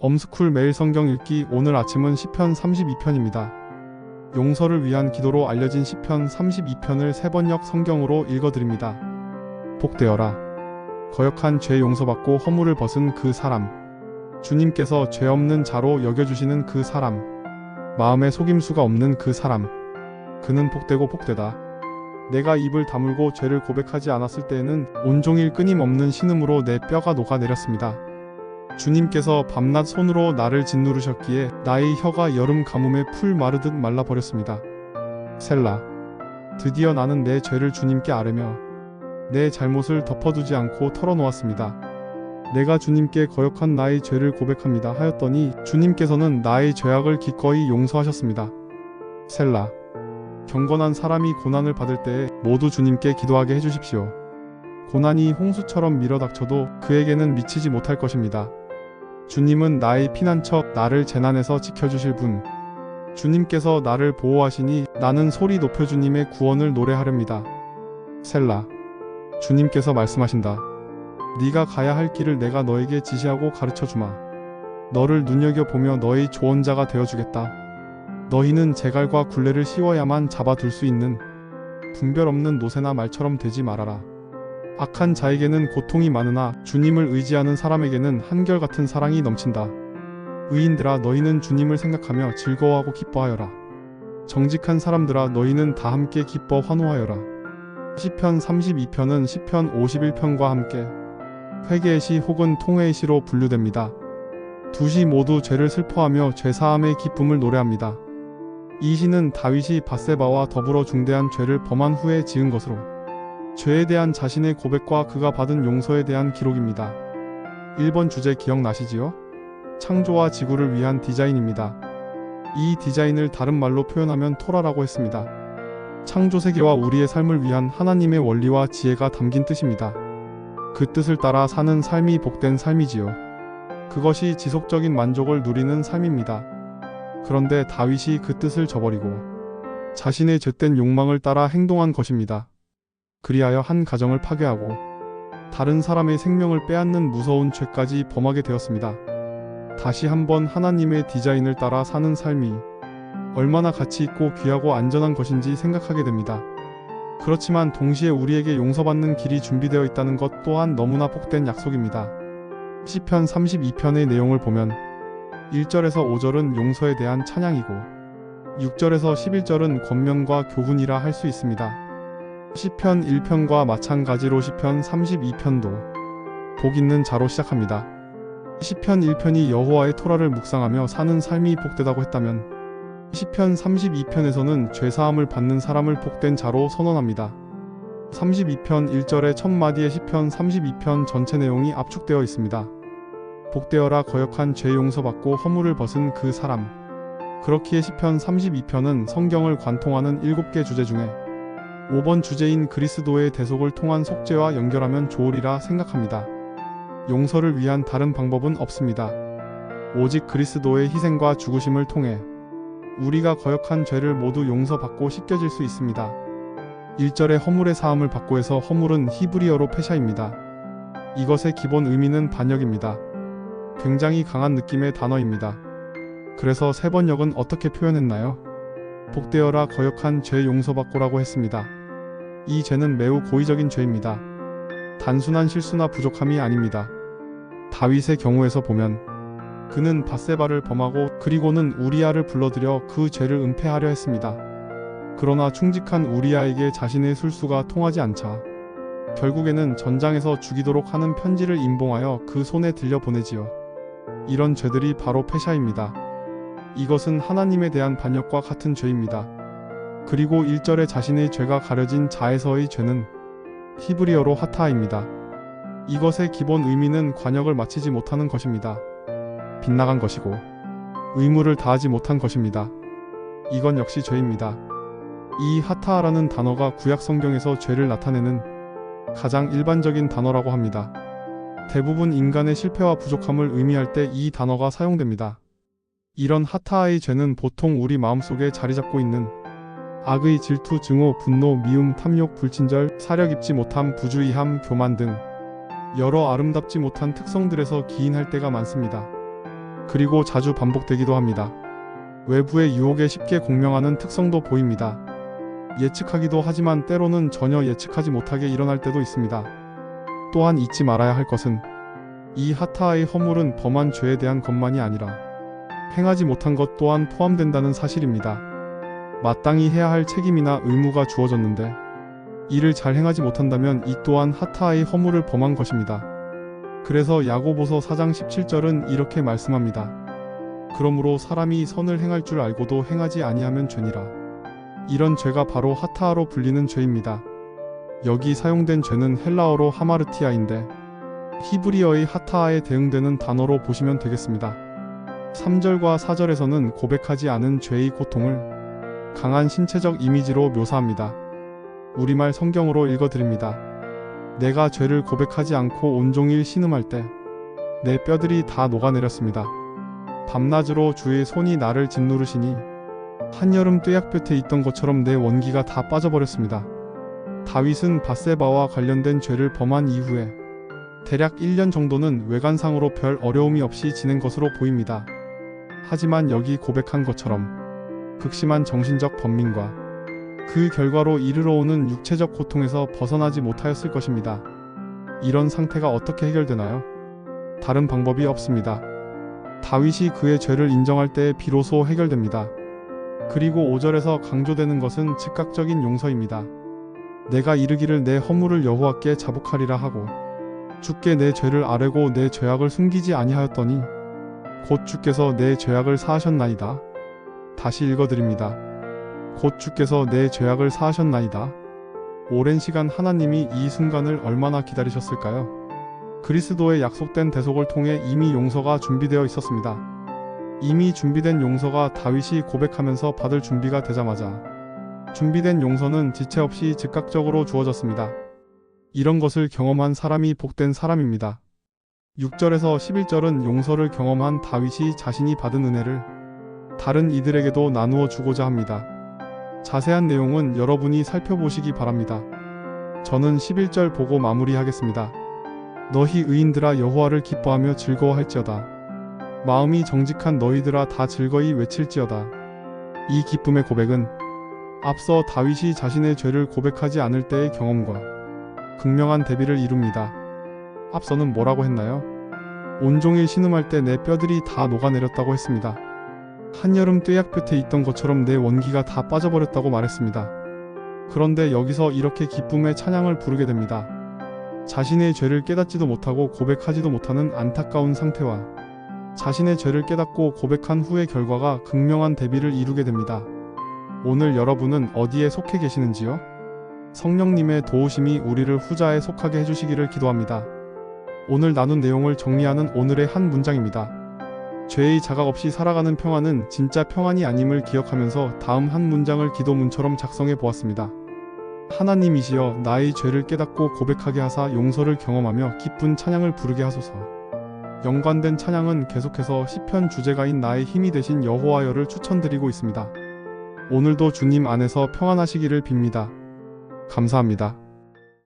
엄스쿨 매일 성경 읽기. 오늘 아침은 시편 32편입니다. 용서를 위한 기도로 알려진 시편 32편을 세번역 성경으로 읽어드립니다. 복되어라. 거역한 죄 용서받고 허물을 벗은 그 사람. 주님께서 죄 없는 자로 여겨주시는 그 사람. 마음에 속임수가 없는 그 사람. 그는 복되고 복되다. 내가 입을 다물고 죄를 고백하지 않았을 때에는 온종일 끊임없는 신음으로 내 뼈가 녹아내렸습니다. 주님께서 밤낮 손으로 나를 짓누르셨기에 나의 혀가 여름 가뭄에 풀 마르듯 말라버렸습니다. 셀라. 드디어 나는 내 죄를 주님께 아뢰며 내 잘못을 덮어두지 않고 털어놓았습니다. 내가 주님께 거역한 나의 죄를 고백합니다 하였더니 주님께서는 나의 죄악을 기꺼이 용서하셨습니다. 셀라. 경건한 사람이 고난을 받을 때에 모두 주님께 기도하게 해주십시오. 고난이 홍수처럼 밀어닥쳐도 그에게는 미치지 못할 것입니다. 주님은 나의 피난처, 나를 재난에서 지켜주실 분. 주님께서 나를 보호하시니 나는 소리 높여 주님의 구원을 노래하렵니다. 셀라. 주님께서 말씀하신다. 네가 가야 할 길을 내가 너에게 지시하고 가르쳐주마. 너를 눈여겨보며 너의 조언자가 되어주겠다. 너희는 제갈과 굴레를 씌워야만 잡아둘 수 있는 분별 없는 노새나 말처럼 되지 말아라. 악한 자에게는 고통이 많으나 주님을 의지하는 사람에게는 한결같은 사랑이 넘친다. 의인들아 너희는 주님을 생각하며 즐거워하고 기뻐하여라. 정직한 사람들아 너희는 다 함께 기뻐 환호하여라. 시편 32편은 시편 51편과 함께 회개의 시 혹은 통회의 시로 분류됩니다. 두 시 모두 죄를 슬퍼하며 죄사함의 기쁨을 노래합니다. 이 시는 다윗이 밧세바와 더불어 중대한 죄를 범한 후에 지은 것으로 죄에 대한 자신의 고백과 그가 받은 용서에 대한 기록입니다. 1번 주제 기억나시지요? 창조와 지구를 위한 디자인입니다. 이 디자인을 다른 말로 표현하면 토라라고 했습니다. 창조 세계와 우리의 삶을 위한 하나님의 원리와 지혜가 담긴 뜻입니다. 그 뜻을 따라 사는 삶이 복된 삶이지요. 그것이 지속적인 만족을 누리는 삶입니다. 그런데 다윗이 그 뜻을 저버리고 자신의 죄된 욕망을 따라 행동한 것입니다. 그리하여 한 가정을 파괴하고 다른 사람의 생명을 빼앗는 무서운 죄까지 범하게 되었습니다. 다시 한번 하나님의 디자인을 따라 사는 삶이 얼마나 가치 있고 귀하고 안전한 것인지 생각하게 됩니다. 그렇지만 동시에 우리에게 용서받는 길이 준비되어 있다는 것 또한 너무나 복된 약속입니다. 시편 32편의 내용을 보면 1절에서 5절은 용서에 대한 찬양이고 6절에서 11절은 권면과 교훈이라 할 수 있습니다. 시편 1편과 마찬가지로 시편 32편도 복 있는 자로 시작합니다. 시편 1편이 여호와의 토라를 묵상하며 사는 삶이 복되다고 했다면 시편 32편에서는 죄사함을 받는 사람을 복된 자로 선언합니다. 32편 1절의 첫 마디의 시편 32편 전체 내용이 압축되어 있습니다. 복되어라 거역한 죄 용서받고 허물을 벗은 그 사람. 그렇기에 시편 32편은 성경을 관통하는 7개 주제 중에 5번 주제인 그리스도의 대속을 통한 속죄와 연결하면 좋으리라 생각합니다. 용서를 위한 다른 방법은 없습니다. 오직 그리스도의 희생과 죽으심을 통해 우리가 거역한 죄를 모두 용서받고 씻겨질 수 있습니다. 1절의 허물의 사함을 받고에서 허물은 히브리어로 페샤입니다. 이것의 기본 의미는 반역입니다. 굉장히 강한 느낌의 단어입니다. 그래서 세번역은 어떻게 표현했나요? 복되어라 거역한 죄 용서받고라고 했습니다. 이 죄는 매우 고의적인 죄입니다. 단순한 실수나 부족함이 아닙니다. 다윗의 경우에서 보면 그는 밧세바를 범하고 그리고는 우리아를 불러들여 그 죄를 은폐하려 했습니다. 그러나 충직한 우리아에게 자신의 술수가 통하지 않자 결국에는 전장에서 죽이도록 하는 편지를 임봉하여 그 손에 들려보내지요. 이런 죄들이 바로 페샤입니다. 이것은 하나님에 대한 반역과 같은 죄입니다. 그리고 1절에 자신의 죄가 가려진 자에서의 죄는 히브리어로 하타입니다. 이것의 기본 의미는 관역을 마치지 못하는 것입니다. 빗나간 것이고 의무를 다하지 못한 것입니다. 이건 역시 죄입니다. 이 하타라는 단어가 구약 성경에서 죄를 나타내는 가장 일반적인 단어라고 합니다. 대부분 인간의 실패와 부족함을 의미할 때 이 단어가 사용됩니다. 이런 하타의 죄는 보통 우리 마음속에 자리 잡고 있는 악의 질투, 증오, 분노, 미움, 탐욕, 불친절, 사려 깊지 못함, 부주의함, 교만 등 여러 아름답지 못한 특성들에서 기인할 때가 많습니다. 그리고 자주 반복되기도 합니다. 외부의 유혹에 쉽게 공명하는 특성도 보입니다. 예측하기도 하지만 때로는 전혀 예측하지 못하게 일어날 때도 있습니다. 또한 잊지 말아야 할 것은 이 하타의 허물은 범한 죄에 대한 것만이 아니라 행하지 못한 것 또한 포함된다는 사실입니다. 마땅히 해야 할 책임이나 의무가 주어졌는데 이를 잘 행하지 못한다면 이 또한 하타의 허물을 범한 것입니다. 그래서 야고보서 4장 17절은 이렇게 말씀합니다. 그러므로 사람이 선을 행할 줄 알고도 행하지 아니하면 죄니라. 이런 죄가 바로 하타하로 불리는 죄입니다. 여기 사용된 죄는 헬라어로 하마르티아인데 히브리어의 하타하에 대응되는 단어로 보시면 되겠습니다. 3절과 4절에서는 고백하지 않은 죄의 고통을 강한 신체적 이미지로 묘사합니다. 우리말 성경으로 읽어드립니다. 내가 죄를 고백하지 않고 온종일 신음할 때 내 뼈들이 다 녹아내렸습니다. 밤낮으로 주의 손이 나를 짓누르시니 한여름 뙤약볕에 있던 것처럼 내 원기가 다 빠져버렸습니다. 다윗은 밧세바와 관련된 죄를 범한 이후에 대략 1년 정도는 외관상으로 별 어려움이 없이 지낸 것으로 보입니다. 하지만 여기 고백한 것처럼 극심한 정신적 번민과 그 결과로 이르러 오는 육체적 고통에서 벗어나지 못하였을 것입니다. 이런 상태가 어떻게 해결되나요? 다른 방법이 없습니다. 다윗이 그의 죄를 인정할 때에 비로소 해결됩니다. 그리고 5절에서 강조되는 것은 즉각적인 용서입니다. 내가 이르기를 내 허물을 여호와께 자복하리라 하고 주께 내 죄를 아뢰고 내 죄악을 숨기지 아니하였더니 곧 주께서 내 죄악을 사하셨나이다. 다시 읽어드립니다. 곧 주께서 내 죄악을 사하셨나이다. 오랜 시간 하나님이 이 순간을 얼마나 기다리셨을까요? 그리스도의 약속된 대속을 통해 이미 용서가 준비되어 있었습니다. 이미 준비된 용서가 다윗이 고백하면서 받을 준비가 되자마자 준비된 용서는 지체 없이 즉각적으로 주어졌습니다. 이런 것을 경험한 사람이 복된 사람입니다. 6절에서 11절은 용서를 경험한 다윗이 자신이 받은 은혜를 다른 이들에게도 나누어 주고자 합니다. 자세한 내용은 여러분이 살펴보시기 바랍니다. 저는 11절 보고 마무리하겠습니다. 너희 의인들아 여호와를 기뻐하며 즐거워할지어다. 마음이 정직한 너희들아 다 즐거이 외칠지어다. 이 기쁨의 고백은 앞서 다윗이 자신의 죄를 고백하지 않을 때의 경험과 극명한 대비를 이룹니다. 앞서는 뭐라고 했나요? 온종일 신음할 때 내 뼈들이 다 녹아내렸다고 했습니다. 한여름 뙤약볕에 있던 것처럼 내 원기가 다 빠져버렸다고 말했습니다. 그런데 여기서 이렇게 기쁨의 찬양을 부르게 됩니다. 자신의 죄를 깨닫지도 못하고 고백하지도 못하는 안타까운 상태와 자신의 죄를 깨닫고 고백한 후의 결과가 극명한 대비를 이루게 됩니다. 오늘 여러분은 어디에 속해 계시는지요? 성령님의 도우심이 우리를 후자에 속하게 해주시기를 기도합니다. 오늘 나눈 내용을 정리하는 오늘의 한 문장입니다. 죄의 자각 없이 살아가는 평안은 진짜 평안이 아님을 기억하면서 다음 한 문장을 기도문처럼 작성해 보았습니다. 하나님이시여 나의 죄를 깨닫고 고백하게 하사 용서를 경험하며 기쁜 찬양을 부르게 하소서. 연관된 찬양은 계속해서 시편 주제가인 나의 힘이 되신 여호와여를 추천드리고 있습니다. 오늘도 주님 안에서 평안하시기를 빕니다. 감사합니다.